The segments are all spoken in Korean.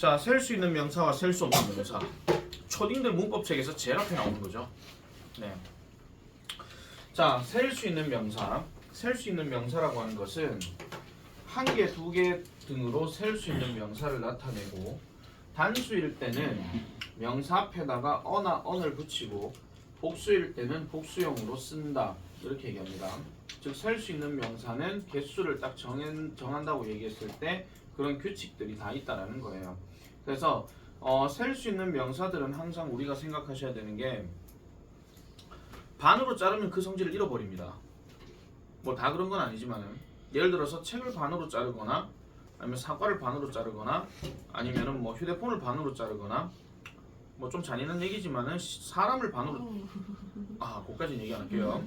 자, 셀 수 있는 명사와 셀 수 없는 명사. 초딩들 문법책에서 제일 앞에 나오는 거죠. 네. 자, 셀 수 있는 명사. 셀 수 있는 명사라고 하는 것은 한 개, 두 개 등으로 셀 수 있는 명사를 나타내고 단수일 때는 명사 앞에다가 어나 언을 붙이고 복수일 때는 복수형으로 쓴다. 이렇게 얘기합니다. 즉, 셀 수 있는 명사는 개수를 딱 정한다고 얘기했을 때 그런 규칙들이 다 있다라는 거예요. 그래서 셀 수 있는 명사들은 항상 우리가 생각하셔야 되는 게 반으로 자르면 그 성질을 잃어버립니다. 뭐 다 그런 건 아니지만은 예를 들어서 책을 반으로 자르거나 아니면 사과를 반으로 자르거나 아니면은 뭐 휴대폰을 반으로 자르거나 뭐 좀 잔인한 얘기지만은 사람을 반으로 그까지는 얘기 안 할게요.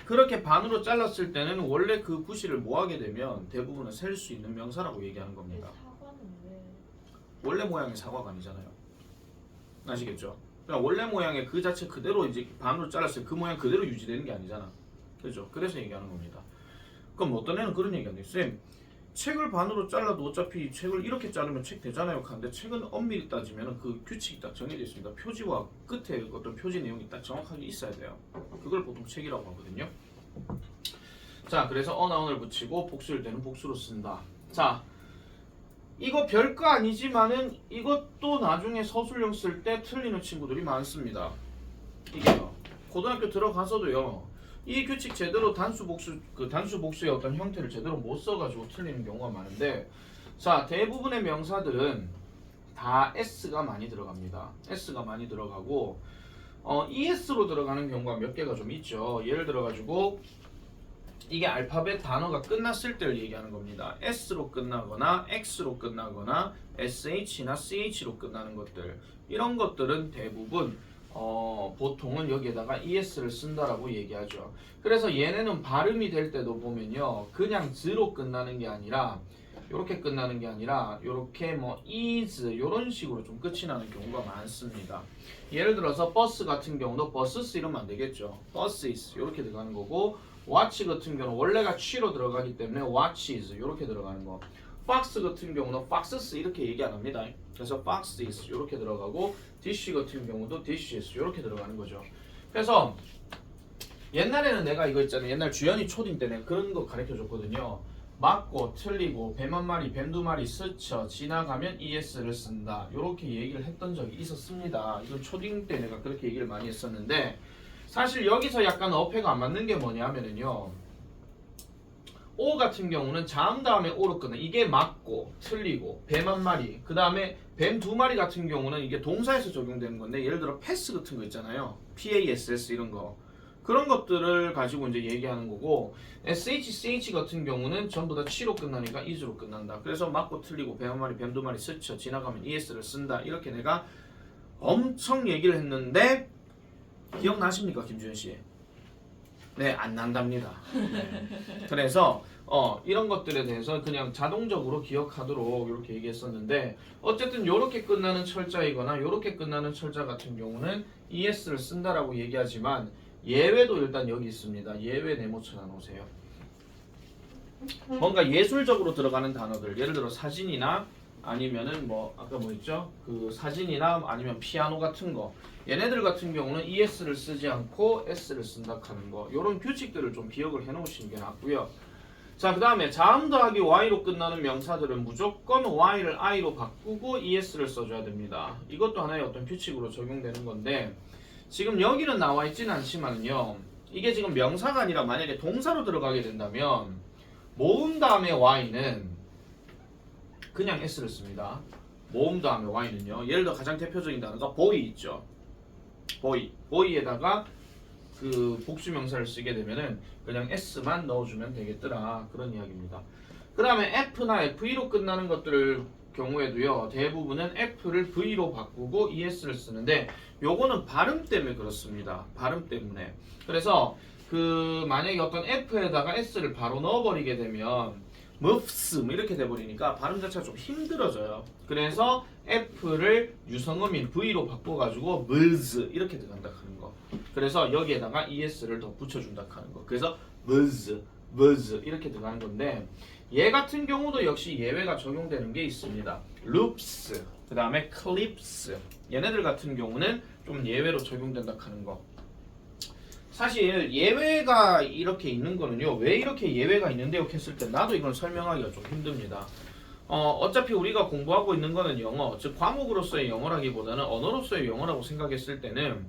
그렇게 반으로 잘랐을 때는 원래 그 구실을 모하게 되면 대부분은 셀 수 있는 명사라고 얘기하는 겁니다. 원래 모양의 사과가 아니잖아요. 아시겠죠? 그러니까 원래 모양의 그 자체 그대로 이제 반으로 잘랐을 때 그 모양 그대로 유지되는 게 아니잖아. 그렇죠? 그래서 얘기하는 겁니다. 그럼 어떤 애는 그런 얘기하는데 쌤, 책을 반으로 잘라도 어차피 책을 이렇게 자르면 책 되잖아요. 하는데 책은 엄밀히 따지면 그 규칙이 딱 정해져 있습니다. 표지와 끝에 어떤 표지 내용이 딱 정확하게 있어야 돼요. 그걸 보통 책이라고 하거든요. 자, 그래서 어나운을 붙이고 복수일 때는 복수로 쓴다. 자, 이거 별거 아니지만은 이것도 나중에 서술형 쓸 때 틀리는 친구들이 많습니다. 이게요. 고등학교 들어가서도요. 이 규칙 제대로 단수 복수의 어떤 형태를 제대로 못 써가지고 틀리는 경우가 많은데, 자, 대부분의 명사들은 다 s가 많이 들어갑니다. s가 많이 들어가고 es로 들어가는 경우가 몇 개가 좀 있죠. 예를 들어가지고 이게 알파벳 단어가 끝났을 때를 얘기하는 겁니다. s로 끝나거나 x로 끝나거나 sh나 ch로 끝나는 것들, 이런 것들은 대부분 보통은 여기에다가 es를 쓴다라고 얘기하죠. 그래서 얘네는 발음이 될 때도 보면요, 그냥 z로 끝나는 게 아니라 이렇게 끝나는 게 아니라 이렇게 뭐 is 이런 식으로 좀 끝이 나는 경우가 많습니다. 예를 들어서 버스 같은 경우도 버스스 이러면 안 되겠죠. buses 이렇게 들어가는 거고, watch 같은 경우는 원래가 취로 들어가기 때문에 watches 이렇게 들어가는 거. fox 같은 경우는 foxes 이렇게 얘기 안 합니다. 그래서 foxes 이렇게 들어가고, dish 같은 경우도 dishes 이렇게 들어가는 거죠. 그래서 옛날에는 내가 이거 있잖아요. 옛날 주연이 초딩 때 내가 그런 거 가르쳐 줬거든요. 맞고 틀리고 뱀 한 마리 뱀 두 마리 스쳐 지나가면 es를 쓴다, 이렇게 얘기를 했던 적이 있었습니다. 이건 초딩 때 내가 그렇게 얘기를 많이 했었는데, 사실 여기서 약간 어폐가 안 맞는 게 뭐냐면은요, O 같은 경우는 자음 다음에 O로 끊는, 이게 맞고 틀리고 뱀 한 마리, 그 다음에 뱀 두 마리 같은 경우는 이게 동사에서 적용되는 건데, 예를 들어 패스 같은 거 있잖아요. PASS 이런 거, 그런 것들을 가지고 이제 얘기하는 거고, SH, CH 같은 경우는 전부 다 C로 끝나니까 is로 끝난다. 그래서 맞고 틀리고 뱀 한 마리 뱀 두 마리 스쳐 지나가면 es를 쓴다. 이렇게 내가 엄청 얘기를 했는데 기억나십니까, 김주현 씨? 네, 안 난답니다. 네. 그래서 이런 것들에 대해서 그냥 자동적으로 기억하도록 이렇게 얘기했었는데, 어쨌든 이렇게 끝나는 철자이거나 이렇게 끝나는 철자 같은 경우는 es를 쓴다라고 얘기하지만 예외도 일단 여기 있습니다. 예외 네모 쳐놓으세요. 뭔가 예술적으로 들어가는 단어들, 예를 들어 사진이나 아니면은 뭐 아까 뭐 있죠? 그 사진이나 아니면 피아노 같은 거, 얘네들 같은 경우는 es를 쓰지 않고 s를 쓴다 하는 거, 이런 규칙들을 좀 기억을 해 놓으시는 게 낫고요. 자, 그 다음에 자음 더하기 y로 끝나는 명사들은 무조건 y를 i로 바꾸고 es를 써줘야 됩니다. 이것도 하나의 어떤 규칙으로 적용되는 건데, 지금 여기는 나와 있지는 않지만요, 이게 지금 명사가 아니라 만약에 동사로 들어가게 된다면 모음 다음에 y는 그냥 s를 씁니다. 모음 다음에 y는요, 예를 들어 가장 대표적인 단어가 boy 있죠. boy에다가 그 복수 명사를 쓰게 되면은 그냥 s만 넣어주면 되겠더라, 그런 이야기입니다. 그 다음에 f나 ve로 끝나는 것들을 경우에도요, 대부분은 f를 v로 바꾸고 es를 쓰는데, 요거는 발음 때문에 그렇습니다. 발음 때문에. 그래서 그 만약에 어떤 f에다가 s를 바로 넣어버리게 되면 moves 이렇게 돼버리니까 발음 자체가 좀 힘들어져요. 그래서 f를 유성음인 v로 바꿔가지고 moves 이렇게 들어간다 하는 거. 그래서 여기에다가 es를 더 붙여준다 하는 거. 그래서 moves 이렇게 들어가는 건데, 얘 같은 경우도 역시 예외가 적용되는 게 있습니다. loops, 그 다음에 clips. 얘네들 같은 경우는 좀 예외로 적용된다 하는 거. 사실 예외가 이렇게 있는 거는요. 왜 이렇게 예외가 있는데요? 했을 때 나도 이걸 설명하기가 좀 힘듭니다. 어차피 우리가 공부하고 있는 거는 영어, 즉 과목으로서의 영어라기보다는 언어로서의 영어라고 생각했을 때는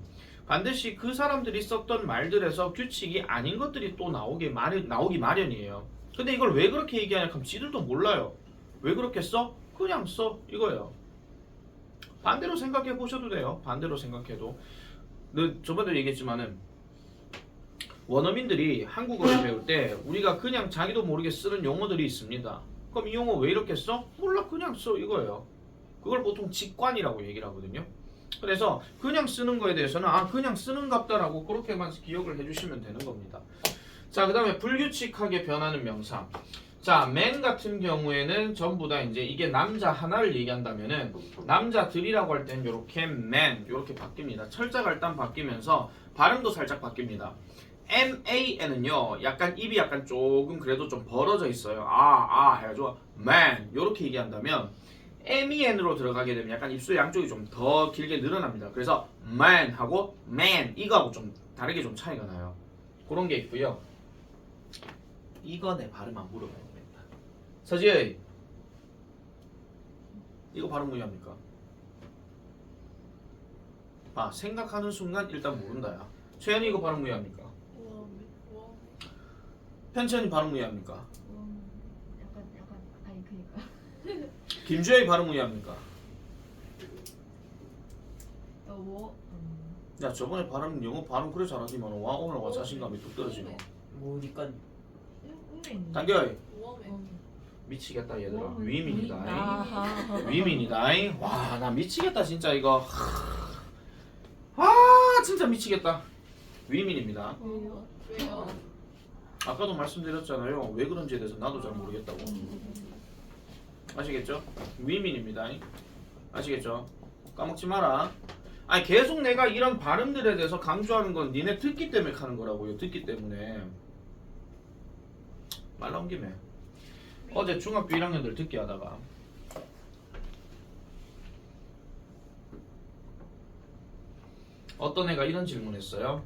반드시 그 사람들이 썼던 말들에서 규칙이 아닌 것들이 또 나오기 마련이에요. 근데 이걸 왜 그렇게 얘기하냐 하면 지들도 몰라요. 왜 그렇게 써? 그냥 써 이거예요. 반대로 생각해 보셔도 돼요. 반대로 생각해도. 저번에도 얘기했지만은 원어민들이 한국어를 배울 때 우리가 그냥 자기도 모르게 쓰는 용어들이 있습니다. 그럼 이 용어 왜 이렇게 써? 몰라 그냥 써 이거예요. 그걸 보통 직관이라고 얘기를 하거든요. 그래서 그냥 쓰는 거에 대해서는 그냥 쓰는 갑다라고 그렇게만 기억을 해주시면 되는 겁니다. 자, 그 다음에 불규칙하게 변하는 명사. 자, man 같은 경우에는 전부 다 이제 이게 남자 하나를 얘기한다면은 남자들이라고 할 때는 이렇게 man 이렇게 바뀝니다. 철자가 일단 바뀌면서 발음도 살짝 바뀝니다. man은요 약간 입이 약간 조금 그래도 좀 벌어져 있어요. 해가지고 man 이렇게 얘기한다면 men으로 들어가게 되면 약간 입술 양쪽이 좀 더 길게 늘어납니다. 그래서 man 하고 man 이거하고 좀 다르게 좀 차이가 나요. 그런 게 있고요. 이거 내 발음 안 물어봐야 되겠다. 서지혜 이거 발음 무의합니까? 생각하는 순간 일단 모른다 야. 최현이 이거 발음 무의합니까? 편천이 발음 무의합니까? 약간 아니 그니까 김주현이 발음 무의합니까? 야 저번에 영어 발음 그래 잘하지만 오늘 와 자신감이 뚝 떨어지노. 뭐니까 단결 미치겠다 얘들아. 위민이다. 위민이다. 와 나 미치겠다 진짜 이거. 진짜 미치겠다. 위민입니다. 왜요? 아까도 말씀드렸잖아요. 왜 그런지에 대해서 나도 잘 모르겠다고. 아시겠죠? 위민입니다. 아시겠죠? 까먹지 마라. 계속 내가 이런 발음들에 대해서 강조하는 건 니네 듣기 때문에 하는 거라고요. 듣기 때문에. 말 나온 김에 어제 중학교 1학년들 듣기 하다가 어떤 애가 이런 질문했어요.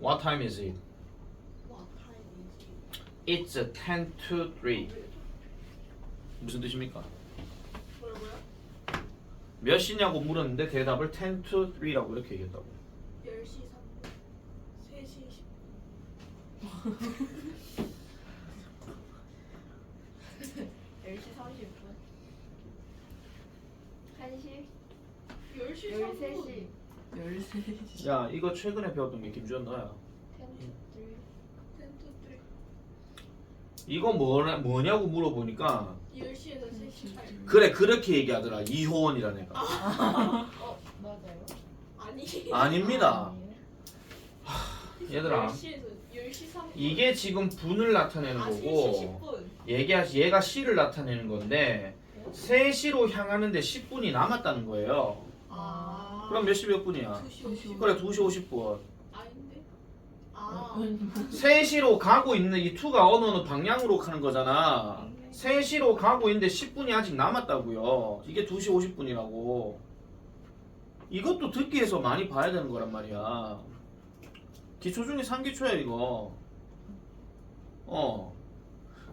What time is it? It's 10 to 3. 무슨 뜻입니까? 뭐라고요? 몇 시냐고 물었는데 대답을 10 to 3라고 이렇게 얘기했다고. 10시 3분 3시 10시 30분 1시 10시 13시 13시 야 이거 최근에 배웠던 게 김주현 너야. 10 to 3 이거 뭐냐고 물어보니까 10시에서 3시 8분 그래 그렇게 얘기하더라. 이효원이라는 애가. 맞아요? 아니 아닙니다. 얘들아 10시에서 10시 3분 이게 지금 분을 나타내는 3시 거고 10분 얘가 시를 나타내는 건데 3시로 향하는데 10분이 남았다는 거예요. 그럼 몇 시 몇 분이야? 2시 그래 2시 50분. 아닌데? 3시로 가고 있는 이 2가 어느 방향으로 가는 거잖아. 3시로 가고 있는데 10분이 아직 남았다고요. 이게 2시 50분이라고. 이것도 듣기에서 많이 봐야 되는 거란 말이야. 기초 중에 상기초야 이거.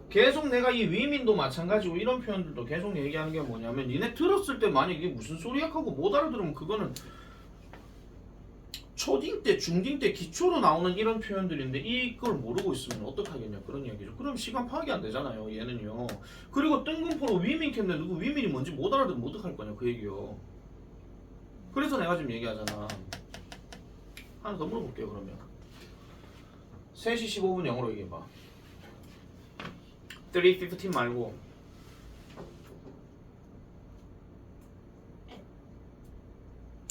계속 내가 이 위민도 마찬가지고 이런 표현들도 계속 얘기하는 게 뭐냐면 니네 들었을 때 만약 이게 무슨 소리야 하고 못 알아들으면 그거는 초딩 때 중딩 때 기초로 나오는 이런 표현들인데 이걸 모르고 있으면 어떡하겠냐 그런 얘기죠. 그럼 시간 파악이 안 되잖아요 얘는요. 그리고 뜬금포로 위민 켰는데 누구 위민이 뭔지 못 알아들으면 어떡할 거냐 그 얘기요. 그래서 내가 지금 얘기하잖아. 하나 더 물어볼게요 그러면. 3시 15분 영어로 얘기해봐. 3:15 말고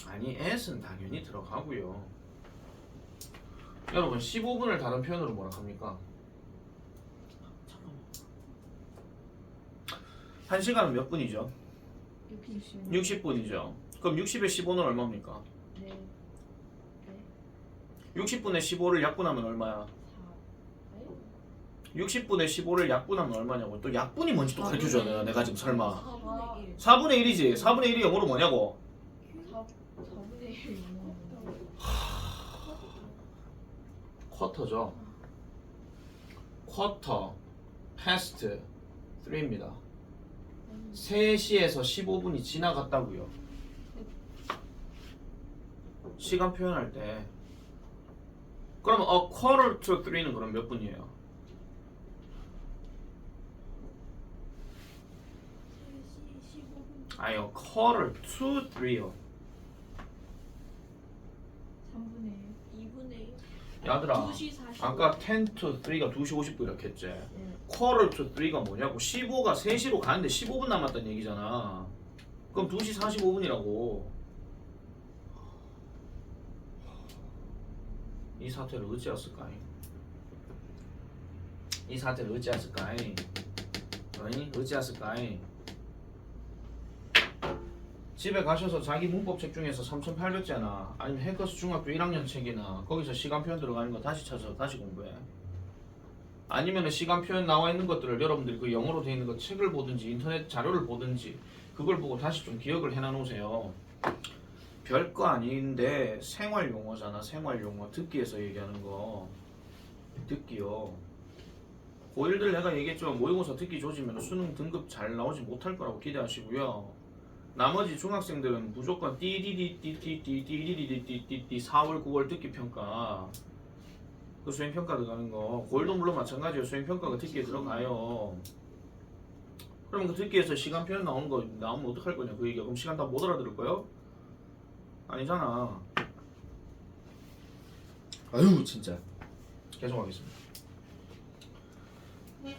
아니 at은 당연히 들어가고요. 여러분 15분을 다른 표현으로 뭐라 합니까? 1시간은 몇 분이죠? 60분이죠. 그럼 60에 15는 얼마입니까? 네 60분에 15를 약분하면 얼마야? 60분의 15를 약분하면 얼마냐고. 또 약분이 뭔지 또 가르쳐줘야 내가 지금 설마. 4분의 1. 4분의 1이지. 4분의 1이 영어로 뭐냐고. 4분의 1. 쿼터죠. 쿼터 past 3입니다. 3시에서 15분이 지나갔다고요. 시간 표현할 때 그러면 a quarter to 3는 그럼 몇 분이에요? 3시 15분. 아니요, quarter to 3요. 3분의 1. 2분의 1. 얘들아, 2시 40분. 아까 10 to 3가 2시 50분 이렇게 했지. 응. quarter to 3가 뭐냐고. 15가 3시로 가는데 15분 남았다는 얘기잖아. 그럼 2시 45분이라고. 이 사태를 어찌했을까? 이 사태를 어찌했을까? 어찌했을까? 집에 가셔서 자기 문법책 중에서 3,800제나 아니면 해커스 중학교 1학년 책이나 거기서 시간 표현 들어가는 거 다시 찾아서 다시 공부해. 아니면 시간 표현 나와 있는 것들을 여러분들이 그 영어로 되어 있는 거 책을 보든지 인터넷 자료를 보든지 그걸 보고 다시 좀 기억을 해놔 놓으세요. 별거 아닌데 생활 용어잖아. 생활 용어. 듣기에서 얘기하는 거. 듣기요. 고1들 내가 얘기했지만 모의고사 듣기 조지면 수능 등급 잘 나오지 못할 거라고 기대하시고요. 나머지 중학생들은 무조건 띠디디띠띠띠띠디디디디디 4월 9월 듣기 평가 그 수행 평가 들어가는 거 고1도 물론 마찬가지예요. 수행 평가가 듣기에 들어가요. 그럼 그 듣기에서 시간 표현 나오는 거 나오면 어떡할 거냐 그 얘기야. 그럼 시간 다 못 알아들을 거예요? 아니잖아. 아유 진짜. 계속하겠습니다.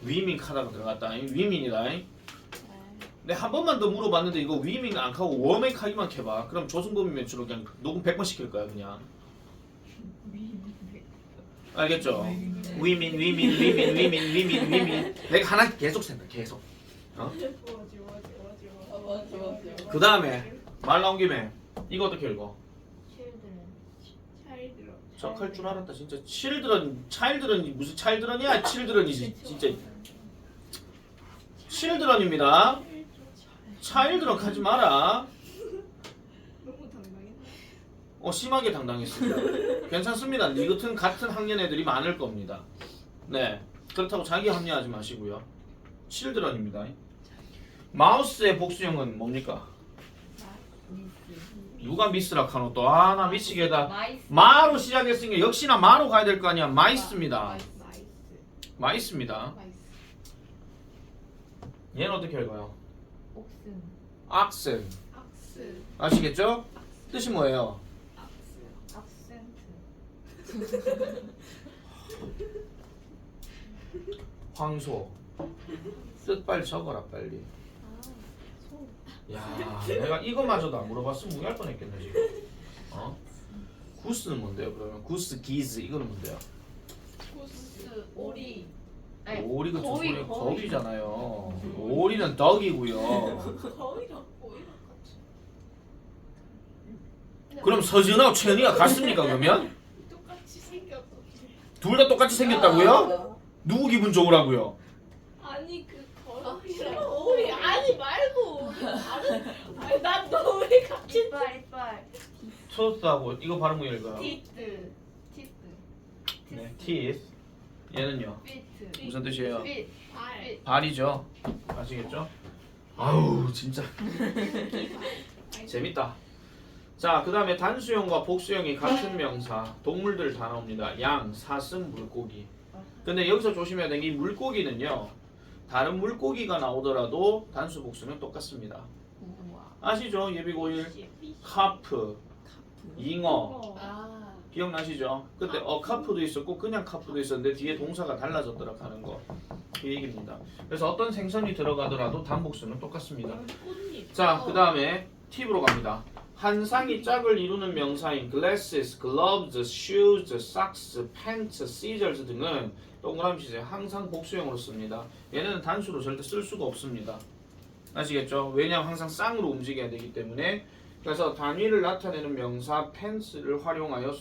위민 카드가 들어갔다. 위민이다. 근데 한 번만 더 물어봤는데 이거 위밍 안 하고 워밍 하기만 해봐. 그럼 조승범이 매출로 그냥 녹음 100번 시킬 거야 그냥. 알겠죠? 위민. 내가 하나 계속 생각 계속. 그 다음에 말 나온 김에 이거 어떻게 읽어? 적할 줄 알았다 진짜. 차일드런이 무슨 차일드런이야? 칠드런이지 진짜. 칠드런입니다. 차일드런 하지 마라. 너무 당당했네. 심하게 당당했습니다. 괜찮습니다. 니 같은 학년 애들이 많을 겁니다. 네, 그렇다고 자기 합리하지 마시고요. 칠드런입니다. 마우스의 복수형은 뭡니까? 누가 미스라 카노 또. 아 나 미치겠다. 마로 시작했으니까 역시나 마로 가야 될 거 아니야. 마이스입니다. 마이스입니다. 얘는 어떻게 읽어요? 악센. 아시겠죠? 뜻이 뭐예요? 황소. 뜻 빨리 적어라 빨리. 야, 내가 이거마저도 안 물어봤으면 무리할 뻔했겠네 지금. 구스는 뭔데요? 그러면 구스 기즈 이거는 뭔데요? 고스 오리. 오리가 거위, 저 거위. 거위잖아요. 오리는 덕이고요. 거위랑 같이. 그럼 서진하고 최은이가 같습니까 그러면? 똑같이 생겼어. 둘 다 똑같이 생겼다고요? 누구 기분 좋으라고요? 아니 그 거위랑 오리 아니 말고 아니 난 너왜 같이 이빨 토스하고 이거 발음 뭐 읽어요? 티트 네, teeth. 얘는요? 피트 무슨 뜻이에요? 핏 알 발이죠. 아시겠죠? 아우 진짜 재밌다. 자, 그 다음에 단수형과 복수형이 같은 명사 동물들 다 나옵니다. 양, 사슴, 물고기. 근데 여기서 조심해야 되는 게 이 물고기는요 다른 물고기가 나오더라도 단수 복수는 똑같습니다. 아시죠? 예비고일 카프, 잉어 아 기억나시죠? 그때 카프도 있었고 그냥 카프도 있었는데 뒤에 동사가 달라졌더라 하는 거 그 얘기입니다. 그래서 어떤 생선이 들어가더라도 단복수는 똑같습니다. 꽃잎. 자, 그 다음에 팁으로 갑니다. 한 쌍이 짝을 이루는 명사인 glasses, gloves, shoes, socks, pants, scissors 등은 동그라미 치세요. 항상 복수형으로 씁니다. 얘는 단수로 절대 쓸 수가 없습니다. 아시겠죠? 왜냐하면 항상 쌍으로 움직여야 되기 때문에. 그래서 단위를 나타내는 명사 pants를 활용하여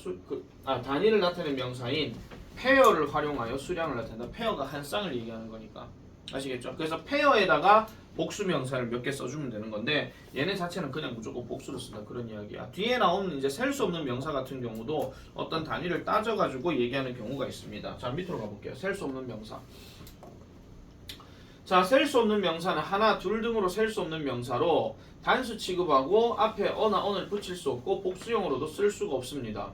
단위를 나타내는 명사인 페어를 활용하여 수량을 나타낸다. 페어가 한 쌍을 얘기하는 거니까. 아시겠죠? 그래서 페어에다가 복수 명사를 몇 개 써주면 되는 건데 얘네 자체는 그냥 무조건 복수를 쓴다 그런 이야기야. 뒤에 나오는 이제 셀 수 없는 명사 같은 경우도 어떤 단위를 따져가지고 얘기하는 경우가 있습니다. 자, 밑으로 가볼게요. 셀 수 없는 명사. 자, 셀 수 없는 명사는 하나, 둘 등으로 셀 수 없는 명사로 단수 취급하고 앞에 어나 언을 붙일 수 없고 복수형으로도 쓸 수가 없습니다.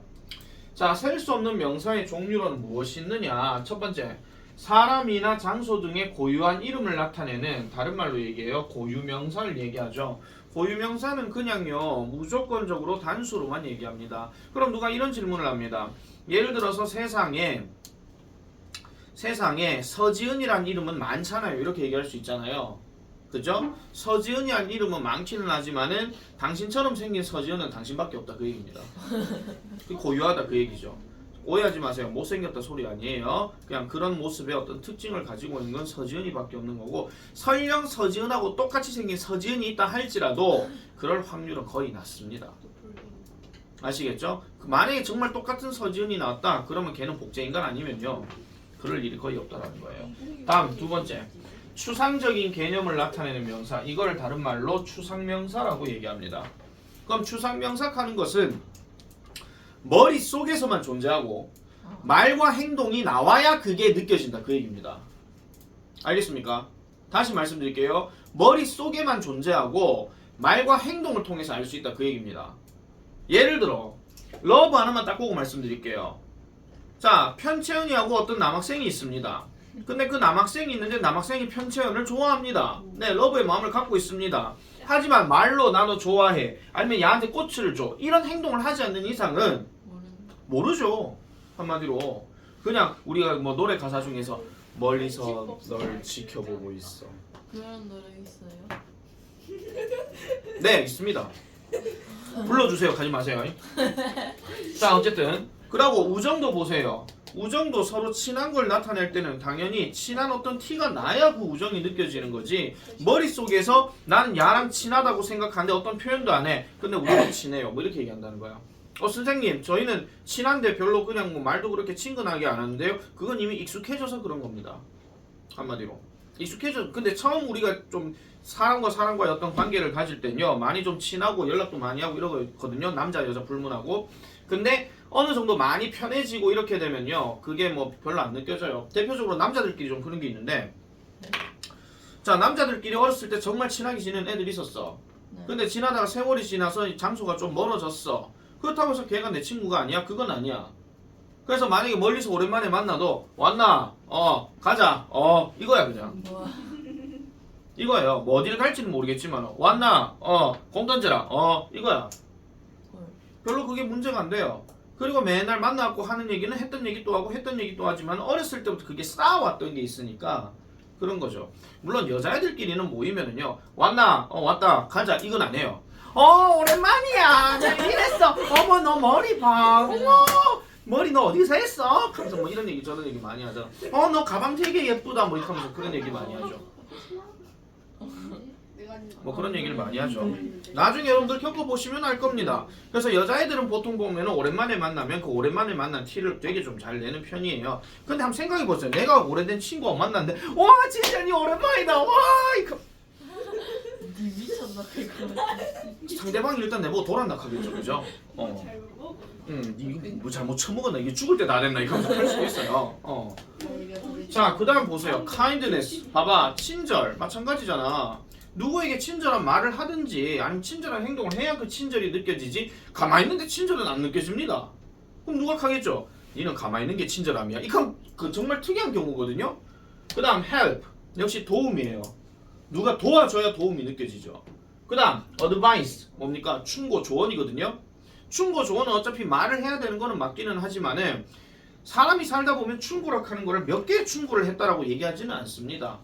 자, 셀 수 없는 명사의 종류로는 무엇이 있느냐? 첫 번째, 사람이나 장소 등의 고유한 이름을 나타내는, 다른 말로 얘기해요, 고유명사를 얘기하죠. 고유명사는 그냥요 무조건적으로 단수로만 얘기합니다. 그럼 누가 이런 질문을 합니다. 예를 들어서 세상에 서지은이란 이름은 많잖아요. 이렇게 얘기할 수 있잖아요. 그죠? 서지은이란 이름은 많기는 하지만은 당신처럼 생긴 서지은은 당신밖에 없다 그 얘기입니다. 고유하다 그 얘기죠. 오해하지 마세요. 못생겼다 소리 아니에요. 그냥 그런 모습의 어떤 특징을 가지고 있는 건 서지은이밖에 없는 거고, 설령 서지은하고 똑같이 생긴 서지은이 있다 할지라도 그럴 확률은 거의 낮습니다. 아시겠죠? 만약에 정말 똑같은 서지은이 나왔다 그러면 걔는 복제인간 아니면요 그럴 일이 거의 없다라는 거예요. 다음 두 번째, 추상적인 개념을 나타내는 명사, 이걸 다른 말로 추상명사라고 얘기합니다. 그럼 추상명사 하는 것은 머릿속에서만 존재하고 말과 행동이 나와야 그게 느껴진다 그 얘기입니다. 알겠습니까? 다시 말씀드릴게요. 머릿속에만 존재하고 말과 행동을 통해서 알 수 있다 그 얘기입니다. 예를 들어 러브 하나만 딱 보고 말씀드릴게요. 자, 편채연이하고 어떤 남학생이 있습니다. 근데 그 남학생이 있는데 남학생이 편채연을 좋아합니다. 네, 러브의 마음을 갖고 있습니다. 하지만 말로 나 너 좋아해, 아니면 얘한테 꽃을 줘, 이런 행동을 하지 않는 이상은 모르죠. 한마디로 그냥 우리가 뭐 노래 가사 중에서 멀리서 널 지켜보고 있어, 그런 노래 있어요? 네, 있습니다. 불러주세요. 가지 마세요. 자, 어쨌든 그러고 우정도 보세요. 우정도 서로 친한 걸 나타낼 때는 당연히 친한 어떤 티가 나야 그 우정이 느껴지는 거지, 머릿속에서 나는 야랑 친하다고 생각하는데 어떤 표현도 안 해. 근데 우리는 친해요. 뭐 이렇게 얘기한다는 거야. 선생님 저희는 친한데 별로 그냥 뭐 말도 그렇게 친근하게 안 하는데요. 그건 이미 익숙해져서 그런 겁니다. 한마디로 익숙해져. 근데 처음 우리가 좀 사람과의 어떤 관계를 가질 때는요 많이 좀 친하고 연락도 많이 하고 이러거든요. 남자 여자 불문하고. 근데 어느 정도 많이 편해지고 이렇게 되면요 그게 뭐 별로 안 느껴져요. 대표적으로 남자들끼리 좀 그런 게 있는데, 자, 남자들끼리 어렸을 때 정말 친하게 지낸 애들이 있었어. 근데 지나다가 세월이 지나서 장소가 좀 멀어졌어. 그렇다고 해서 걔가 내 친구가 아니야? 그건 아니야. 그래서 만약에 멀리서 오랜만에 만나도 왔나? 가자. 이거야 그냥. 이거예요. 뭐 어디를 갈지는 모르겠지만 왔나? 공 던져라. 이거야. 별로 그게 문제가 안 돼요. 그리고 맨날 만나고 하는 얘기는 했던 얘기 또 하고 했던 얘기 또 하지만 어렸을 때부터 그게 쌓아왔던 게 있으니까 그런 거죠. 물론 여자애들끼리는 모이면은요 왔나? 왔다. 가자. 이건 안 해요. 오랜만이야. 나 이랬어. 어머 너 머리 봐. 어머 머리 너 어디서 했어? 하면서 뭐 이런 얘기 저런 얘기 많이 하잖아. 너 가방 되게 예쁘다. 뭐 이렇게 하면서 그런 얘기 많이 하죠. 뭐 그런 얘기를 많이 하죠. 나중에 여러분들 겪어보시면 알 겁니다. 그래서 여자애들은 보통 보면은 오랜만에 만나면 그 오랜만에 만난 티를 되게 좀 잘 내는 편이에요. 근데 한번 생각해보세요. 내가 오래된 친구가 만났는데 와 진짜 니 오랜만이다. 와 이거 니 미쳤나 그거. 상대방이 일단 내보고 돌았나 하겠죠. 그죠? 이거 뭐 잘못 처먹었나, 이게 죽을 때 다 됐나 이거 할 수 있어요. 자, 그 다음 보세요. kindness. 봐봐, 친절. 마찬가지잖아. 누구에게 친절한 말을 하든지 아니면 친절한 행동을 해야 그 친절이 느껴지지, 가만히 있는데 친절은 안 느껴집니다. 그럼 누가 하겠죠? 니는 가만히 있는 게 친절함이야. 이건 그 정말 특이한 경우거든요. 그 다음 help. 역시 도움이에요. 누가 도와줘야 도움이 느껴지죠. 그 다음 advice. 뭡니까? 충고, 조언이거든요. 충고, 조언은 어차피 말을 해야 되는 거는 맞기는 하지만은 사람이 살다 보면 충고를 하는 거를 몇 개의 충고를 했다라고 얘기하지는 않습니다.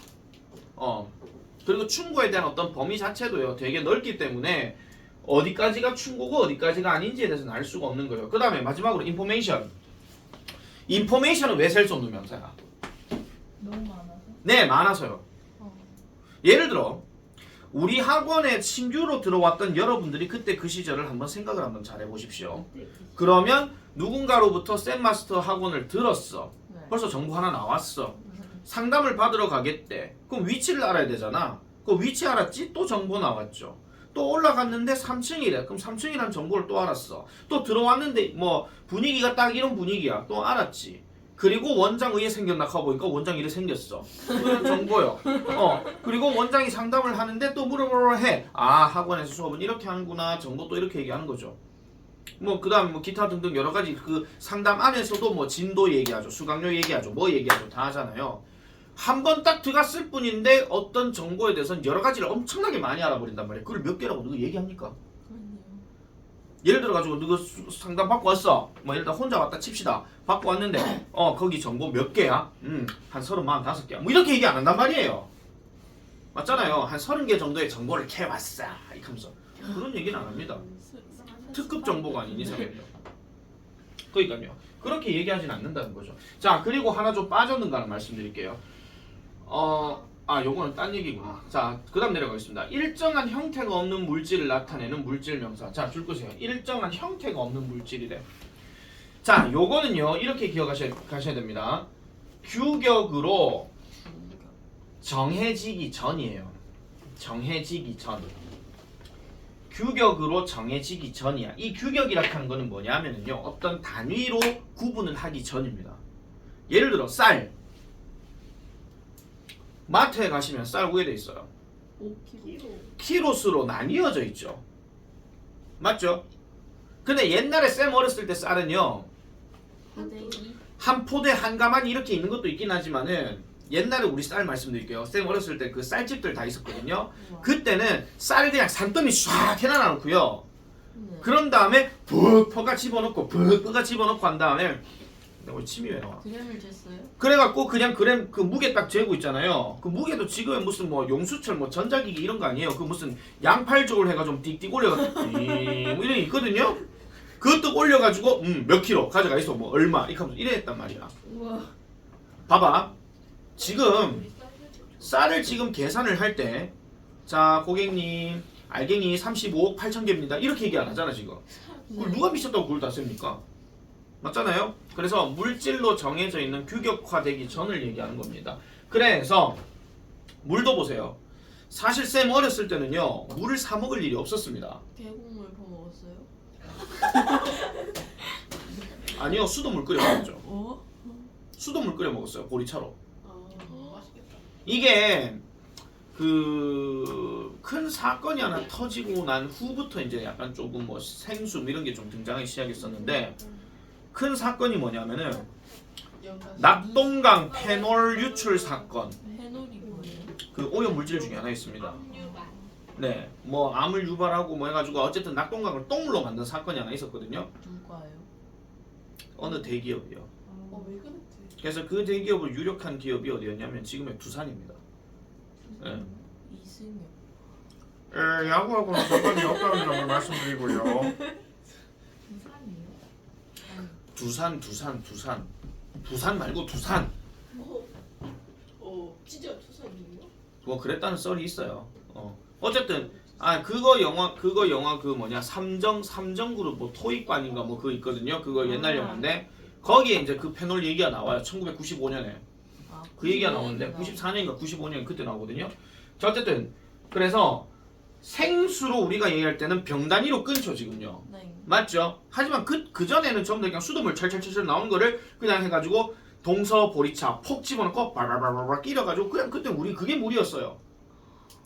그리고 충고에 대한 어떤 범위 자체도요 되게 넓기 때문에 어디까지가 충고고 어디까지가 아닌지에 대해서는 알 수가 없는 거예요. 그 다음에 마지막으로 information. information은 왜 셀 수 없는 명사야? 너무 많아서? 네, 많아서요. 예를 들어 우리 학원에 신규로 들어왔던 여러분들이 그때 그 시절을 한번 생각을 한번 잘 해보십시오. 그러면 누군가로부터 쌤마스터 학원을 들었어. 벌써 정보 하나 나왔어. 상담을 받으러 가겠대. 그럼 위치를 알아야 되잖아. 그 위치 알았지? 또 정보 나왔죠. 또 올라갔는데 3층이래. 그럼 3층이란 정보를 또 알았어. 또 들어왔는데 뭐 분위기가 딱 이런 분위기야. 또 알았지. 그리고 원장 의에 생겼나 하고 보니까 원장 일에 생겼어. 그런 정보요. 그리고 원장이 상담을 하는데 또 물어보러 해. 아, 학원에서 수업은 이렇게 하는구나. 정보 또 이렇게 얘기하는 거죠. 뭐 그다음 뭐 기타 등등 여러 가지 그 상담 안에서도 뭐 진도 얘기하죠. 수강료 얘기하죠. 뭐 얘기하죠. 다 하잖아요. 한 번 딱 들어갔을 뿐인데 어떤 정보에 대해서는 여러 가지를 엄청나게 많이 알아버린단 말이에요. 그걸 몇 개라고 누구 얘기합니까? 예를 들어가지고 누구 상담 받고 왔어. 뭐 예를 들어 혼자 왔다 칩시다. 받고 왔는데 거기 정보 몇 개야? 한 35개야. 뭐 이렇게 얘기 안 한단 말이에요. 맞잖아요. 한 30개 정도의 정보를 캐왔어. 이렇게 하면서 그런 얘기는 안 합니다. 특급 정보가 아닌 이상은요. 그러니까요. 그렇게 얘기하진 않는다는 거죠. 자, 그리고 하나 좀 빠졌는가는 말씀드릴게요. 요거는 딴 얘기구나. 자, 그 다음 내려가겠습니다. 일정한 형태가 없는 물질을 나타내는 물질 명사. 자, 줄 거세요. 일정한 형태가 없는 물질이래. 자, 요거는요, 이렇게 기억하셔야 됩니다. 규격으로 정해지기 전이에요. 정해지기 전. 규격으로 정해지기 전이야. 이 규격이라고 하는 거는 뭐냐면요, 어떤 단위로 구분을 하기 전입니다. 예를 들어, 쌀. 마트에 가시면 쌀 위에 돼 있어요. 5kg. 키로수로 나뉘어져 있죠. 맞죠? 근데 옛날에 쌤 어렸을 때 쌀은요, 한 포대 한 가마니 이렇게 있는 것도 있긴 하지만은 옛날에 우리 쌀 말씀드릴게요. 쌤 어렸을 때 그 쌀집들 다 있었거든요. 그때는 쌀 그냥 산더미 쫙 해놔놓고요. 그런 다음에 푹 집어넣고 한 다음에 우리 침이 왜 나와? 그램을 쟀어요? 그래갖고 그냥 그램 그 무게 딱 재고 있잖아요. 그 무게도 지금은 무슨 뭐 용수철 뭐 전자기기 이런 거 아니에요. 그 무슨 양팔족을 해가지고 띡띡 올려가지고 뭐 이런 게 있거든요. 그것도 올려가지고 몇 킬로 가져가 있어 뭐 얼마 이렇게 하면서 이랬단 말이야. 우와. 봐봐. 지금 쌀을 지금 계산을 할 때 자 고객님 알갱이 35억 8천 개입니다. 이렇게 얘기 안 하잖아 지금. 그걸 누가 미쳤다고 그걸 다 씁니까? 맞잖아요. 그래서 물질로 정해져 있는 규격화되기 전을 얘기하는 겁니다. 그래서 물도 보세요. 사실 쌤 어렸을 때는요 물을 사 먹을 일이 없었습니다. 계곡물 퍼먹었어요? 아니요, 수돗물 끓여 먹었죠. 어? 수돗물 끓여 먹었어요. 보리차로. 맛있겠다. 이게 그 큰 사건이 하나 터지고 난 후부터 이제 약간 조금 뭐 생수 이런 게 좀 등장하기 시작했었는데, 큰 사건이 뭐냐면은 낙동강 페놀 유출 사건. 해놀이 뭐예요? 그 오염 물질 중에 하나 있습니다. 네, 뭐 암을 유발하고 뭐 해가지고 어쨌든 낙동강을 똥물로 만든 사건이 하나 있었거든요. 누가요? 어느 대기업이요. 왜 그랬지? 그래서 그 대기업을 유력한 기업이 어디였냐면 지금의 두산입니다. 네. 이승엽. 야구하고는 상관이 없다는 점을 말씀드리고요. 부산이요? 두산 말고 두산. 진짜 투산이요? 뭐 그랬다는 썰이 있어요. 어쨌든 그거 영화 그 뭐냐 삼정그룹 뭐 토익관인가 뭐 그거 있거든요. 그거 옛날 영화인데 거기에 이제 그 패널 얘기가 나와요. 1995년에 그 얘기가 나오는데 94년인가 95년 그때 나오거든요. 자, 어쨌든 그래서 생수로 우리가 얘기할 때는 병 단위로 끊죠 지금요. 네. 맞죠? 하지만 그 전에는 전부 다 그냥 수돗물 철철철철 나오는 거를 그냥 해가지고 동서 보리차 폭 집어넣고 발발발발 끼려가지고 그냥 그때 우리 그게 물이었어요.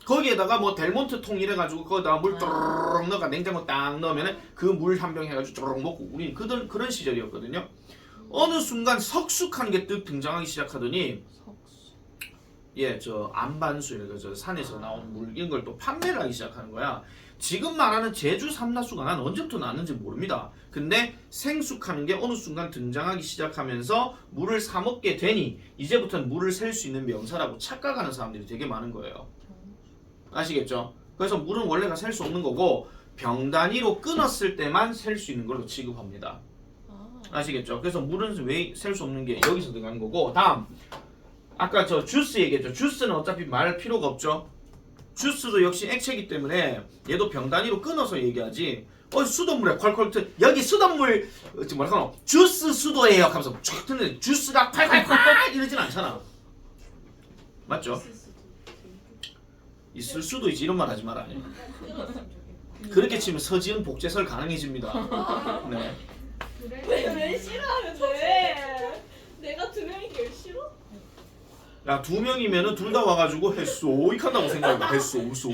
거기에다가 뭐 델몬트 통 이래가지고 거기다가 물 또르륵 넣어가 냉장고 딱 넣으면은 그 물 한 병 해가지고 쪼르륵 먹고 우리 그런 시절이었거든요. 어느 순간 석숙하는 게 뜩 등장하기 시작하더니 저 안반수 이렇게 저 산에서 나온 물 이런 걸 또 판매를 하기 시작하는 거야. 지금 말하는 제주 삼라수가 난 언제부터 나왔는지 모릅니다. 근데 생숙하는 게 어느 순간 등장하기 시작하면서 물을 사 먹게 되니 이제부터는 물을 셀 수 있는 명사라고 착각하는 사람들이 되게 많은 거예요. 아시겠죠? 그래서 물은 원래가 셀 수 없는 거고 병 단위로 끊었을 때만 셀 수 있는 걸로 취급합니다. 아시겠죠? 그래서 물은 왜 셀 수 없는 게 여기서 들어가는 거고. 다음 아까 저 주스 얘기했죠. 주스는 어차피 말할 필요가 없죠. 주스도 역시 액체이기 때문에 얘도 병 단위로 끊어서 얘기하지. 수돗물에 콸콸 여기 수돗물 뭐랄까 주스 수도예요 하면서 쫙 트는데 주스가 콸콸콸 이러진 않잖아. 맞죠? 있을 수도 있지. 이런 말 하지 마라. 그렇게 치면 서지은 복제설 가능해집니다. 네. 왜 싫어하는데? 내가 두 명이 제일 싫어? 야, 2명이면은 둘 다 와가지고 했소 이칸다고 생각해. 했소 없어.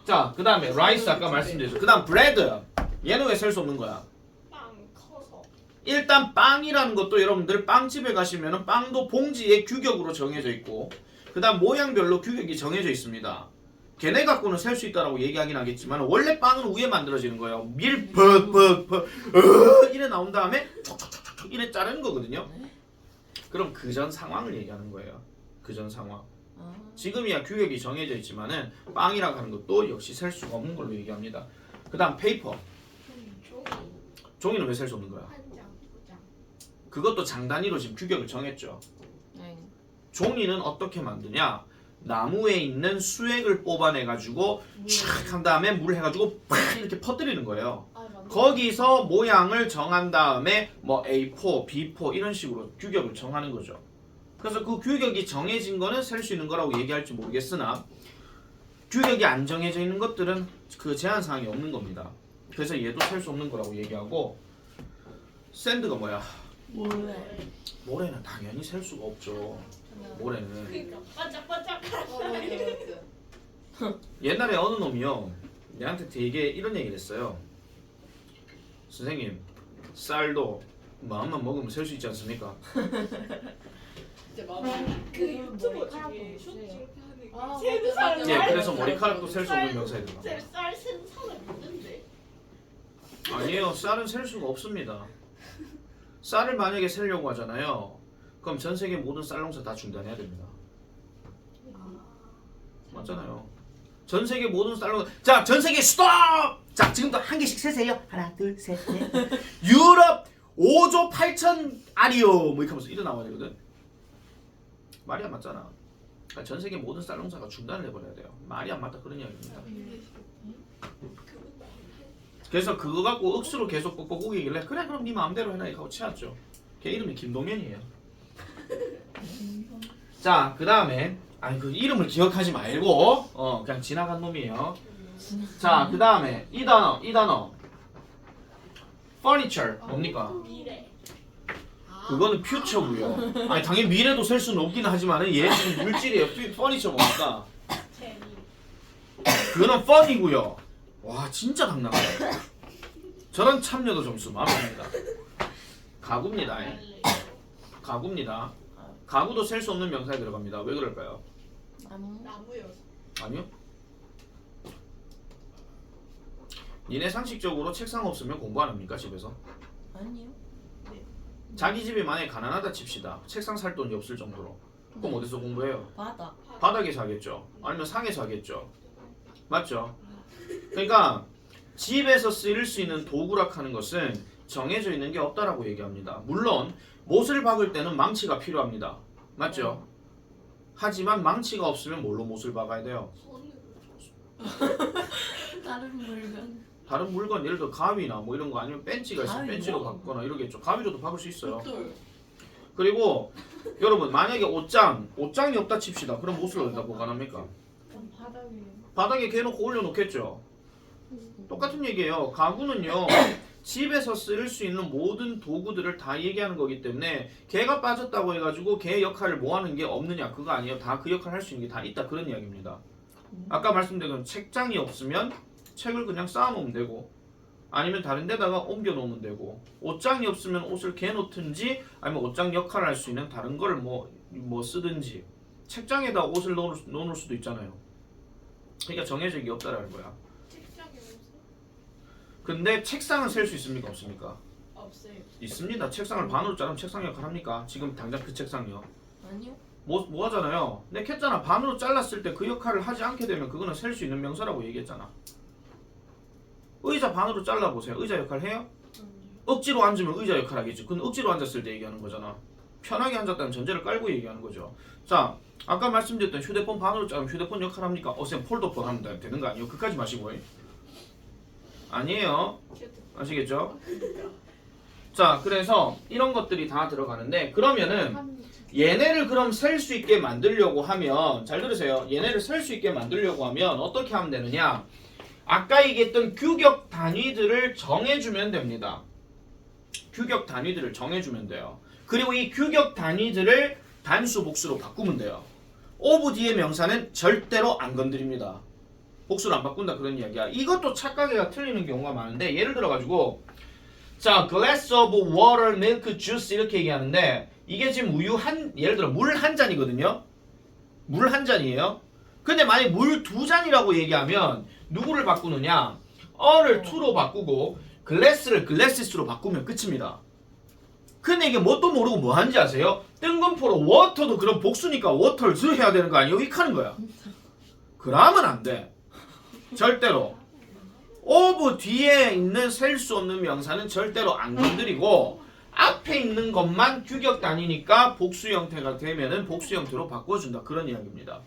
자, 그 다음에 라이스 아까 말씀드렸죠. 그 다음 브레드. 얘는 왜 셀 수 없는 거야? 빵 커서. 일단 빵이라는 것도 여러분들 빵집에 가시면은 빵도 봉지에 규격으로 정해져 있고 그 다음 모양별로 규격이 정해져 있습니다. 걔네 갖고는 셀 수 있다라고 얘기하긴 하겠지만 원래 빵은 위에 만들어지는 거예요. 밀 퍽퍽퍽 이래 나온 다음에 촉촉촉촉 이래 자르는 거거든요. 그럼 그 전 상황을 얘기하는 거예요. 그 전 상황. 지금이야 규격이 정해져 있지만은 빵이라고 하는 것도 역시 셀 수가 없는 걸로 얘기합니다. 그 다음 페이퍼. 종이는 왜 셀 수 없는 거야? 한 장, 두 장. 그것도 장 단위로 지금 규격을 정했죠. 네. 종이는 어떻게 만드냐? 나무에 있는 수액을 뽑아내가지고 촥 한 다음에 물 해가지고 팍 이렇게 퍼뜨리는 거예요. 거기서 모양을 정한 다음에 뭐 A4, B4 이런 식으로 규격을 정하는 거죠. 그래서 그 규격이 정해진 거는 셀 수 있는 거라고 얘기할지 모르겠으나 규격이 안 정해져 있는 것들은 그 제한 사항이 없는 겁니다. 그래서 얘도 셀 수 없는 거라고 얘기하고 샌드가 뭐야? 모래는 당연히 셀 수가 없죠. 모래는 그러니까 반짝반짝. 옛날에 어느 놈이요 얘한테 되게 이런 얘기를 했어요. 선생님 쌀도 마음만 먹으면 셀 수 있지 않습니까? 그 유튜버 중에 슈팅 하는 아, 세는 사람. 예, 그래서 머리카락도 셀 수 없는 명사에 들어가. 쌀 세는 사람 있는데. 아니에요. 쌀은 셀 수가 없습니다. 쌀을 만약에 세려고 하잖아요. 그럼 전 세계 모든 쌀 농사 다 중단해야 됩니다. 맞잖아요. 전 세계 모든 쌀 농사. 자, 전 세계 스톱! 자, 지금부터 한 개씩 세세요. 하나, 둘, 셋, 넷. 유럽 5조 8천 알이요. 뭐 이렇게 하면서 일어 나와야 되거든. 말이 안 맞잖아. 그러니까 전 세계 모든 쌀 농사가 중단을 해버려야 돼요. 말이 안 맞다 그런 이야기입니다. 그래서 그거 갖고 억수로 계속 뻑뻑 우기길래 그래 그럼 네 마음대로 해라 하고 치웠죠. 걔 이름이 김동현이에요. 자, 그 다음에 아니 그 이름을 기억하지 말고 그냥 지나간 놈이에요. 자, 그 다음에 이 단어 furniture 뭡니까? 미래. 그거는 퓨처고요. 아니 당연히 미래도 셀 수는 없긴 하지만은 얘 지금 물질이에요. furniture 뭡니까? 재미. 그거는 fun이고요. 와 진짜 강남하다. 저런 참여도 점수 마음에 듭니다. 가구입니다. 가구입니다. 가구도 셀 수 없는 명사에 들어갑니다. 왜 그럴까요? 나무여서. 아니요. 니네 상식적으로 책상 없으면 공부 안 합니까 집에서? 아니요. 자기 집이 만약에 가난하다 칩시다. 책상 살 돈이 없을 정도로. 그럼 어디서 공부해요? 바다. 바닥에서 하겠죠. 아니면 상에서 하겠죠. 맞죠? 그러니까 집에서 쓰일 수 있는 도구라 하는 것은 정해져 있는 게 없다라고 얘기합니다. 물론 못을 박을 때는 망치가 필요합니다. 맞죠? 하지만 망치가 없으면 뭘로 못을 박아야 돼요? 다른 물건. 다른 물건 예를 들어 가위나 뭐 이런 거 아니면 벤치가 있으면 가위 벤치로 뭐? 박거나 이러겠죠. 가위로도 박을 수 있어요. 돌. 그리고 여러분 만약에 옷장이 없다 칩시다. 그럼 못을 어디다 보관합니까? 바닥에. 바닥에 개놓고 올려놓겠죠. 똑같은 얘기예요. 가구는요 집에서 쓸 수 있는 모든 도구들을 다 얘기하는 거기 때문에 개가 빠졌다고 해가지고 개 역할을 뭐 하는 게 없느냐 그거 아니에요. 다 그 역할을 할 수 있는 게 다 있다 그런 이야기입니다. 아까 말씀드린 건 책장이 없으면 책을 그냥 쌓아놓으면 되고 아니면 다른 데다가 옮겨놓으면 되고 옷장이 없으면 옷을 개놓든지 아니면 옷장 역할을 할 수 있는 다른 거를 뭐 쓰든지 책장에다 옷을 넣을 수도 있잖아요. 그러니까 정해진 게 없다라는 거야. 책장이 없어? 근데 책상은 셀 수 있습니까 없습니까? 없어요. 있습니다. 책상을 반으로 자르면 책상 역할 합니까? 지금 당장 그 책상이요. 아니요. 뭐 하잖아요. 내 캤잖아. 반으로 잘랐을 때 그 역할을 하지 않게 되면 그거는 셀 수 있는 명사라고 얘기했잖아. 의자 반으로 잘라보세요. 의자 역할 해요? 억지로 앉으면 의자 역할 하겠지. 그건 억지로 앉았을 때 얘기하는 거잖아. 편하게 앉았다는 전제를 깔고 얘기하는 거죠. 자, 아까 말씀드렸던 휴대폰 반으로 자르면 휴대폰 역할 합니까? 쌤 폴더폰 하면 되는 거 아니에요? 그까지 마시고. 아니에요. 아시겠죠? 자, 그래서 이런 것들이 다 들어가는데 그러면은 얘네를 그럼 셀 수 있게 만들려고 하면 잘 들으세요. 얘네를 셀 수 있게 만들려고 하면 어떻게 하면 되느냐? 아까 얘기했던 규격 단위들을 정해주면 됩니다. 규격 단위들을 정해주면 돼요. 그리고 이 규격 단위들을 단수 복수로 바꾸면 돼요. 오브 뒤의 명사는 절대로 안 건드립니다. 복수를 안 바꾼다 그런 이야기야. 이것도 착각해가 틀리는 경우가 많은데 예를 들어가지고 자, glass of water, milk, juice 이렇게 얘기하는데 이게 지금 우유 예를 들어 물 한 잔이거든요. 물 한 잔이에요. 근데 만약에 물 두 잔이라고 얘기하면 누구를 바꾸느냐? 어를 to로 바꾸고 glass를 glasses로 바꾸면 끝입니다. 근데 이게 뭣도 모르고 뭐 하는지 아세요? 뜬금포로 water도 그럼 복수니까 water를 해야 되는 거 아니에요? 이렇게 하는 거야. 그러면 안 돼. 절대로. of 뒤에 있는 셀 수 없는 명사는 절대로 안 건드리고 앞에 있는 것만 규격 단위니까 복수 형태가 되면은 복수 형태로 바꿔준다. 그런 이야기입니다.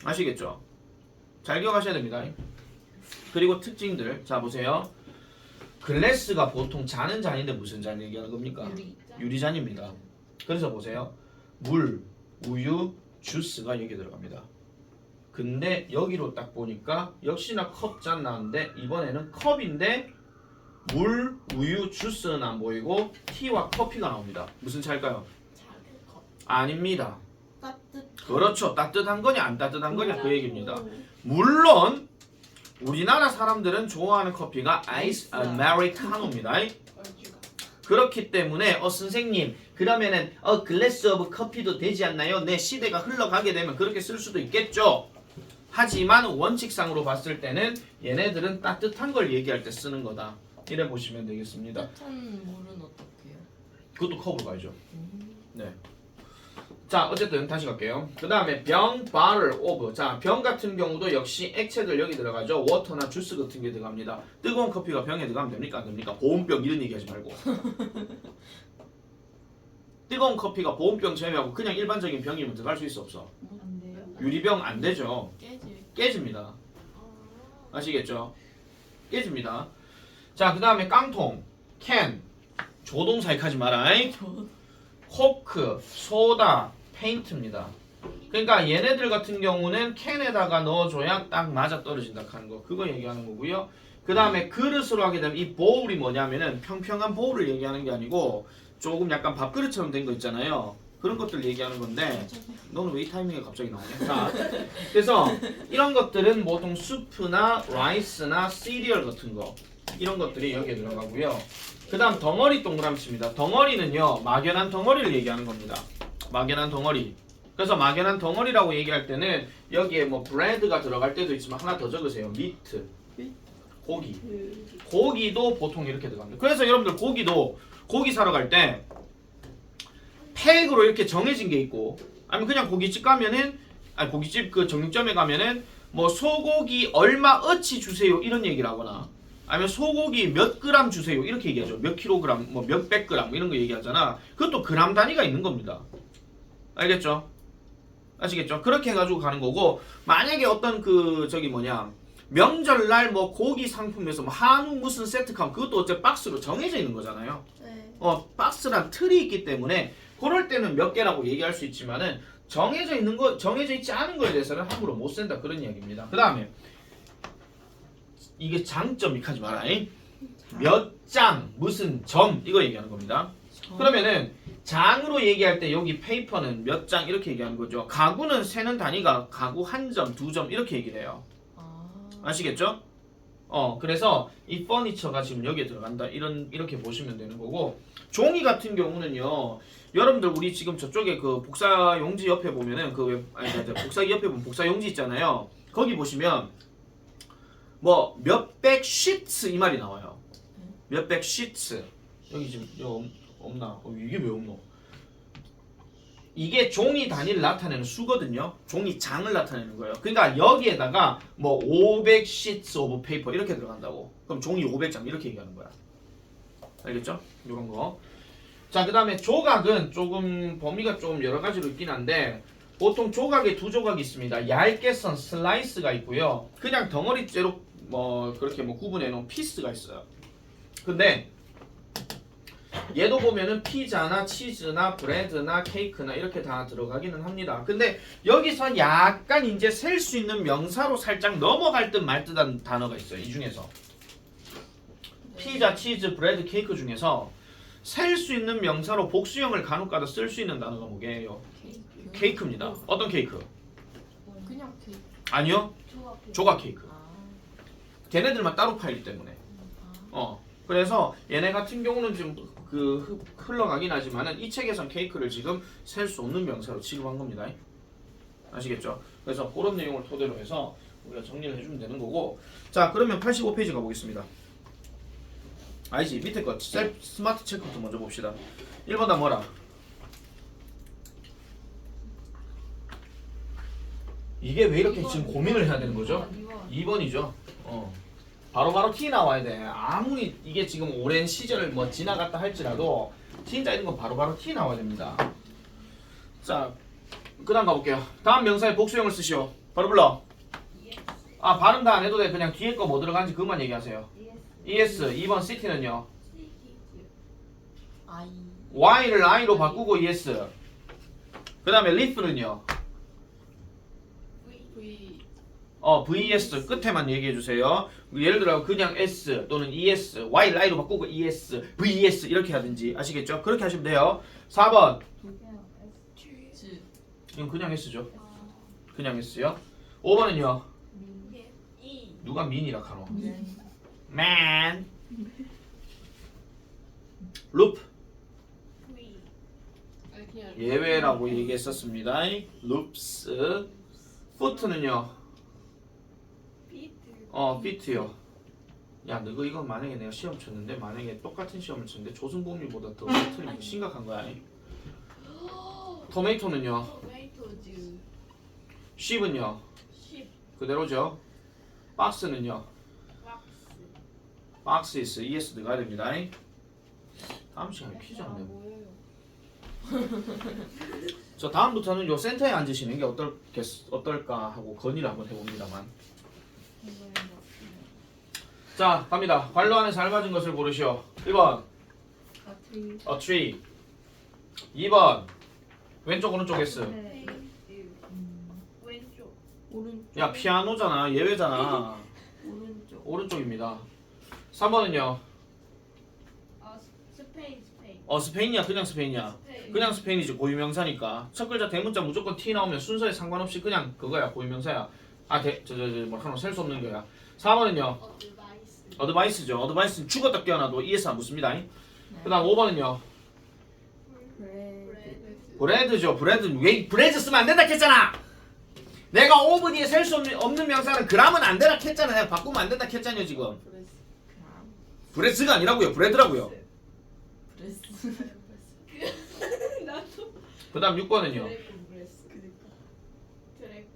아시겠죠? 잘 기억하셔야 됩니다. 그리고 특징들. 자, 보세요. 글래스가 보통 잔은 잔인데 무슨 잔 얘기하는 겁니까? 유리잔입니다. 그래서 보세요. 물, 우유, 주스가 여기 들어갑니다. 근데 여기로 딱 보니까 역시나 컵잔 나왔는데 이번에는 컵인데 물, 우유, 주스는 안 보이고 티와 커피가 나옵니다. 무슨 차일까요? 아닙니다. 그렇죠. 따뜻한 거냐 안 따뜻한 거냐 그 얘기입니다. 물론 우리나라 사람들은 좋아하는 커피가 아이스 아메리카노입니다. 그렇기 때문에 선생님 그러면은 글래스 오브 커피도 되지 않나요? 내 시대가 흘러가게 되면 그렇게 쓸 수도 있겠죠. 하지만 원칙상으로 봤을 때는 얘네들은 따뜻한 걸 얘기할 때 쓰는 거다. 이래 보시면 되겠습니다. 따뜻한 물은 어떻게 해요? 그것도 컵으로 가야죠. 네. 자, 어쨌든 다시 갈게요. 그 다음에 병, bottle of. 자, 병 같은 경우도 역시 액체들 여기 들어가죠. 워터나 주스 같은 게 들어갑니다. 뜨거운 커피가 병에 들어가면 됩니까? 안 됩니까? 보온병 이런 얘기 하지 말고. 뜨거운 커피가 보온병 제외하고 그냥 일반적인 병이면 들어갈 수 있어 없어? 안 돼요? 유리병 안 되죠. 깨질. 깨집니다. 아시겠죠? 깨집니다. 자, 그 다음에 깡통, 캔, 조동사역하지 마라. 코크, 소다, 페인트입니다. 그러니까 얘네들 같은 경우는 캔에다가 넣어줘야 딱 맞아 떨어진다 하는 거. 그거 얘기하는 거고요. 그 다음에 그릇으로 하게 되면 이 보울이 뭐냐면은 평평한 보울을 얘기하는 게 아니고 조금 약간 밥그릇처럼 된 거 있잖아요. 그런 것들 얘기하는 건데 너는 왜 이 타이밍에 갑자기 나오냐? 자, 그래서 이런 것들은 보통 수프나 라이스나 시리얼 같은 거 이런 것들이 여기에 들어가고요. 그 다음 덩어리 동그라미입니다. 덩어리는요 막연한 덩어리를 얘기하는 겁니다. 막연한 덩어리. 그래서 막연한 덩어리라고 얘기할 때는 여기에 뭐 브레드가 들어갈 때도 있지만 하나 더 적으세요. 미트, 고기. 고기도 보통 이렇게 들어갑니다. 그래서 여러분들 고기 사러 갈 때 팩으로 이렇게 정해진 게 있고 아니면 그냥 고깃집 가면은 고깃집 그 정육점에 가면은 뭐 소고기 얼마 어치 주세요 이런 얘기를 하거나 아니면 소고기 몇 그램 주세요 이렇게 얘기하죠. 몇 킬로그램 뭐 몇백 그램 이런 거 얘기하잖아. 그것도 그램 단위가 있는 겁니다. 알겠죠? 아시겠죠? 그렇게 해가지고 가는 거고 만약에 어떤 그 명절날 뭐 고기 상품에서 뭐 한우 무슨 세트 가면 그것도 어째 박스로 정해져 있는 거잖아요. 네. 박스란 틀이 있기 때문에 그럴 때는 몇 개라고 얘기할 수 있지만은 정해져 있지 않은 거에 대해서는 함부로 못 쓴다 그런 이야기입니다. 그 다음에 이게 장점 하지 마라. 몇 장 무슨 점 이거 얘기하는 겁니다. 그러면은 장으로 얘기할 때 여기 페이퍼는 몇 장 이렇게 얘기하는 거죠. 가구는 세는 단위가 가구 한 점, 두 점 이렇게 얘기를 해요. 아시겠죠? 그래서 이 퍼니처가 지금 여기에 들어간다. 이렇게 보시면 되는 거고 종이 같은 경우는요. 여러분들 우리 지금 저쪽에 그 복사 용지 옆에 보면은 복사기 옆에 보면 복사 용지 있잖아요. 거기 보시면 뭐 몇백 시트 이 말이 나와요. 몇백 시트. 여기 지금 없나? 이게 왜 없노? 이게 종이 단위를 나타내는 수거든요. 종이 장을 나타내는 거예요. 그러니까 여기에다가 뭐 500 sheets of paper 이렇게 들어간다고. 그럼 종이 500장 이렇게 얘기하는 거야. 알겠죠? 이런 거. 자, 그 다음에 조각은 조금 범위가 좀 여러 가지로 있긴 한데 보통 조각에 두 조각이 있습니다. 얇게 썬 슬라이스가 있고요. 그냥 덩어리째로 뭐 그렇게 뭐 구분해 놓은 피스가 있어요. 근데 얘도 보면은 피자나 치즈나 브레드나 케이크나 이렇게 다 들어가기는 합니다. 근데 여기서 약간 이제 셀 수 있는 명사로 살짝 넘어갈 듯 말 듯한 단어가 있어요. 이 중에서 피자, 치즈, 브레드, 케이크 중에서 셀 수 있는 명사로 복수형을 간혹가다 쓸 수 있는 단어가 뭐게요? 케이크. 케이크입니다. 어떤 케이크? 그냥 케이크. 아니요. 조각. 조각 케이크. 아. 걔네들만 따로 팔기 때문에. 그래서 얘네 같은 경우는 좀 흘러가긴 하지만은 이 책에선 케이크를 지금 셀 수 없는 명사로 취급한 겁니다. 아시겠죠? 그래서 그런 내용을 토대로 해서 우리가 정리를 해주면 되는 거고. 자, 그러면 85페이지 가보겠습니다. 아니지, 밑에 거 스마트 체크부터 먼저 봅시다. 1번 다 뭐라? 이게 왜 이렇게 지금 고민을 해야 되는 거죠? 2번이죠. 바로바로 T 나와야 돼. 아무리 이게 지금 오랜 시절을 뭐 지나갔다 할지라도 진짜 이런 건 바로바로 T 나와야 됩니다. 자, 그 다음 가볼게요. 다음 명사의 복수형을 쓰시오. 바로 불러. 아, 발음 다 안 해도 돼. 그냥 뒤에 거 뭐 들어간지 그것만 얘기하세요. ES. 2번 city는요. I. Y를 I로 바꾸고 ES. 그 다음에 leaf는요. V. VS 끝에만 얘기해 주세요. 예를 들어 그냥 S 또는 ES, Y를 I로 바꾸고 ES, VS 이렇게 하든지 아시겠죠? 그렇게 하시면 돼요. 4번. 즈. 이건 그냥 S죠. 그냥 S요. 5번은요. 이. 누가 민이라 카노? 네. Man. Loop. V. 예외라고 얘기했었습니다. Loops. Foot는요. 비트. fit요. 야, 너거 이거 만약에 내가 시험 쳤는데 만약에 똑같은 시험을 쳤는데 조승범이보다 더 틀리면 심각한 거야. 토마토는요. 토마토즈. sheep은요. 10. 그대로죠. 박스는요. 박스. boxes es 들어가야 됩니다. 다음 시간에 퀴즈 안 내고. 자, 다음부터는 요 센터에 앉으시는 게 어떨까 하고 건의를 한번 해봅니다만. 자, 갑니다. 관로 안에 잘 맞은 것을 고르시오. 1번 a tree. 2번 왼쪽 오른쪽 S. 왼쪽. 오른쪽. 야, 피아노잖아. 예외잖아. 오른쪽. 오른쪽입니다. 3번은요. 스페인. 스페인이야. 그냥 스페인이야. 그냥 스페인이지. 고유명사니까. 첫 글자 대문자 무조건 T 나오면 순서에 상관없이 그냥 그거야. 고유명사야. 뭐하노 셀 수 없는 거야. 4번은요. 어드바이스죠. 어드바이스는 죽었다 깨어나도 ES 안 붙습니다. 그 다음 5번은요. 브레드죠. 브레드. 왜 브레드 쓰면 안 된다 했잖아. 내가 오븐 뒤에 셀 수 없는 명사는 그람은 안 된다 했잖아. 내가 바꾸면 안 된다 했잖아요 지금. 브레스가 아니라고요. 브레드라고요. 브레스. 나도. 그 다음 6번은요. 드래곤.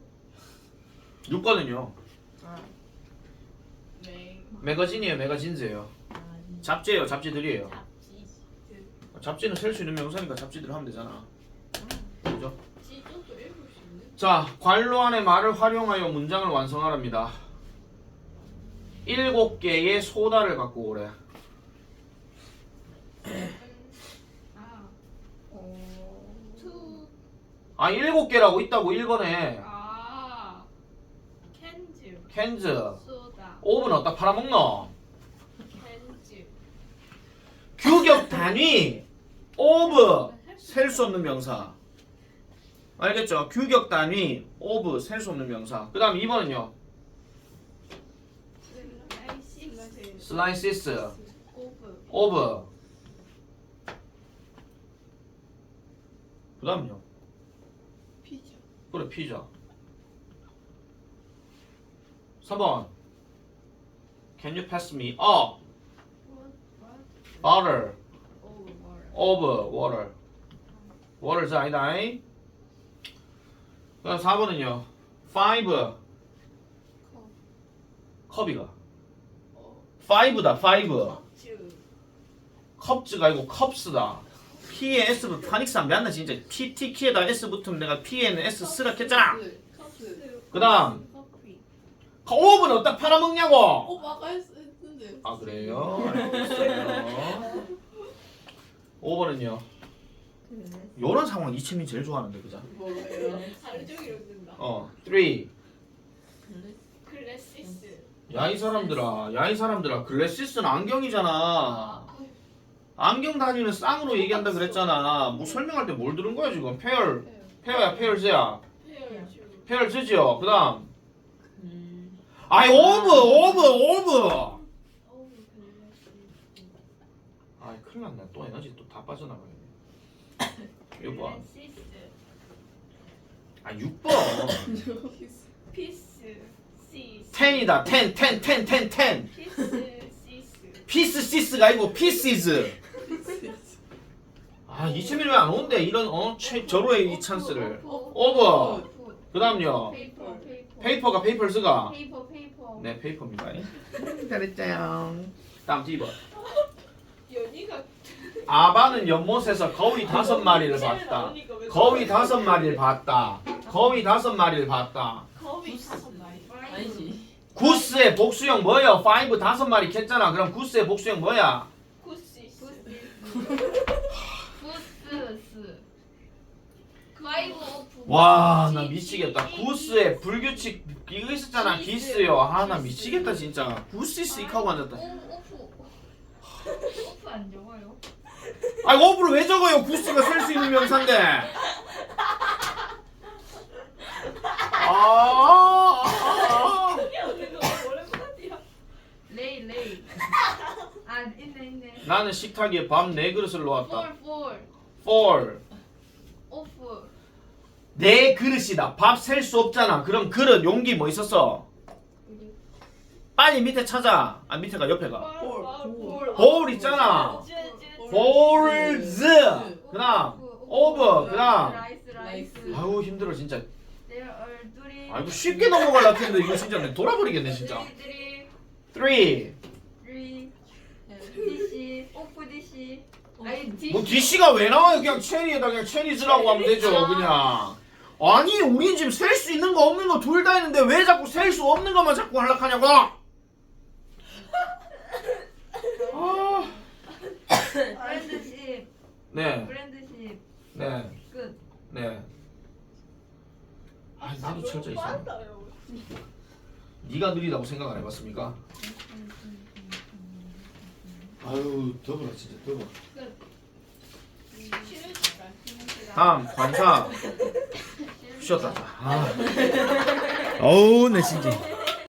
6번은요. 아. 매거진이에요. 매거진즈예요. 잡지예요. 잡지들이에요. 잡지는 셀 수 있는 명사니까 잡지들 하면 되잖아. 그죠? 지도도 읽을 수 있는. 자, 관로 안에 말을 활용하여 문장을 완성하랍니다. 7개의 소다를 갖고 오래. 투. 7개라고 있다고 1번에. 캔즈. 캔즈. 소다. 오븐 어디다 팔아먹노? 캔즈. 규격 단위. 오브. 셀 수 없는 명사. 알겠죠? 규격 단위. 오브. 셀 수 없는 명사. 그 다음 2번은요. 슬라이시스. 오브. 오브. 그 다음요. 피자. 그래, 피자. 3번. Can you pass me a bottle of water? water's 아니다. 그 다음 4번은요. 5. 컵이가. 5다. 5. 컵즈가 아니고 컵스다. P에 S 파닉스 안 배웠나 진짜. PT 키에다 S 붙으면 내가 P에는 S 쓰라 했잖아. 그다음. 오븐은 어디다 팔아먹냐고. 아까 했는데. 아 그래요? 알겠어요. 5번은요. 요런 상황 이채민 제일 좋아하는데 그죠? 뭐예요? 하루 종일 웃는다. 3. 클래시스. 야 이 사람들아 글래시스는 안경이잖아. 안경 다니는 쌍으로 얘기한다 그랬잖아. 뭐 설명할 때 뭘 들은 거야 지금? 페어야 페어즈야. 페어즈죠. 그다음 아이 오브. 아이 큰일 났네. 또 에너지 또 다 빠져나가네. 이거 봐. 아 6번. 피스. 시스. 10이다. 10. 피스. 시스. 피스 시스가 아니고 피시즈. 아 이채민이 왜 안 오는데 이런 절호의 이 찬스를. 오버. 그다음요. 페이퍼가 페이퍼스가. 페이퍼. 네 페이퍼입니다. 잘했죠. 다음 D번. 연이가 아바는 연못에서 거위 5마리를 봤다. 거위 5마리를 봤다. 거위 5마리. 아니지. 구스의 복수형 뭐야? 5 5마리 캤잖아. 그럼 구스의 복수형 뭐야? 구시스. 부스스. 와 나 미치겠다. 구스의 불규칙 이거 있었잖아. 기스요. 아 나 미치겠다 진짜. 구시스 이카고 앉았다. 오프 안 적어요? 아이 오브를 왜 적어요? 구스가 쓸 수 있는 명사인데. 레이. 아 있네. 나는 식탁에 밥 4그릇을 놓았다. 폴. 4. 오프. 4그릇이다. 밥 셀 수 없잖아. 그럼 그릇 용기 뭐 있었어? 빨리 밑에 찾아. 아 밑에가 옆에가. 볼 있잖아. 볼즈. 그다음 오브. 그다음 라이스. 아유 힘들어 진짜. 내 얼굴이. 아이고 쉽게 넘어가려 했는데 이거 진짜 내 돌아버리겠네 진짜. 3. 디시. 오프 디시. 아니 디시. 뭐 DC가 왜 나와요? 그냥 체리에다 그냥 체리즈라고 하면 되죠 그냥. 아니 우린 지금 셀 수 있는 거 없는 거 둘 다 했는데 왜 자꾸 셀 수 없는 것만 자꾸 하려고 하냐고. 아. 브랜드십. 네. 브랜드십. 네. 끝. 네. 아, 나도 철저 이상. 네가 느리다고 생각 안 해봤습니까? 아유 더불어 진짜 더불어. 다음 관사. 쉬었다. 아. 어우 내 진짜.